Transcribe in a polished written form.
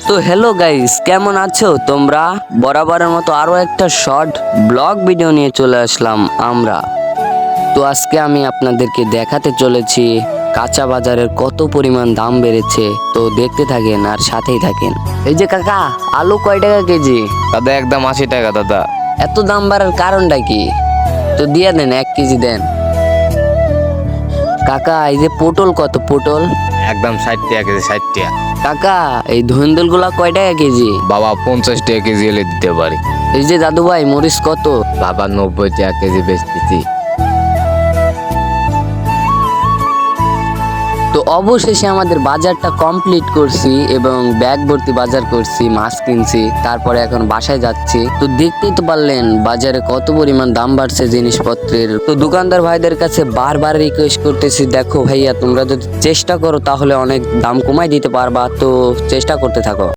তো hello guys, কেমন আছো তোমরা? বরাবরের মতো আরো একটা শর্ট ব্লগ ভিডিও নিয়ে চলে আসলাম আমরা। তো আজকে আমি আপনাদেরকে দেখাতে চলেছি কাঁচা বাজারের কত পরিমাণ দাম বেড়েছে। তো দেখতে থাকেন আর সাথেই থাকেন। এই যে কাকা, আলু কয় টাকা কেজি? দাদা একদম 80 টাকা দাদা। এত দাম বাড়ার কারণটা কি? তো দিয়ে দেন, 1 কেজি দেন। কাকা এই যে পটল কত? পটল একদম 60 টাকা কেজি, 60 টাকা। কাকা এই ধুন্দুল গুলা কয় টাকা কেজি? বাবা 50 টাকা কেজি এলে দিতে পারি। এই যে দাদু ভাই মরিচ কত? বাবা 90 টাকা কেজি বেচতেছি। তো অবশেষে আমাদের বাজারটা কমপ্লিট করছি এবং ব্যাগ ভর্তি বাজার করছি, মাছ কিনছি, তারপরে এখন বাসায় যাচ্ছি। তো দেখতেই তো পারলেন বাজারে কত পরিমাণ দাম বাড়ছে জিনিসপত্রের। তো দোকানদার ভাইদের কাছে বারবার রিকোয়েস্ট করতেছি, দেখো ভাইয়া তোমরা যদি চেষ্টা করো তাহলে অনেক দাম কমাই দিতে পারবা, তো চেষ্টা করতে থাকো।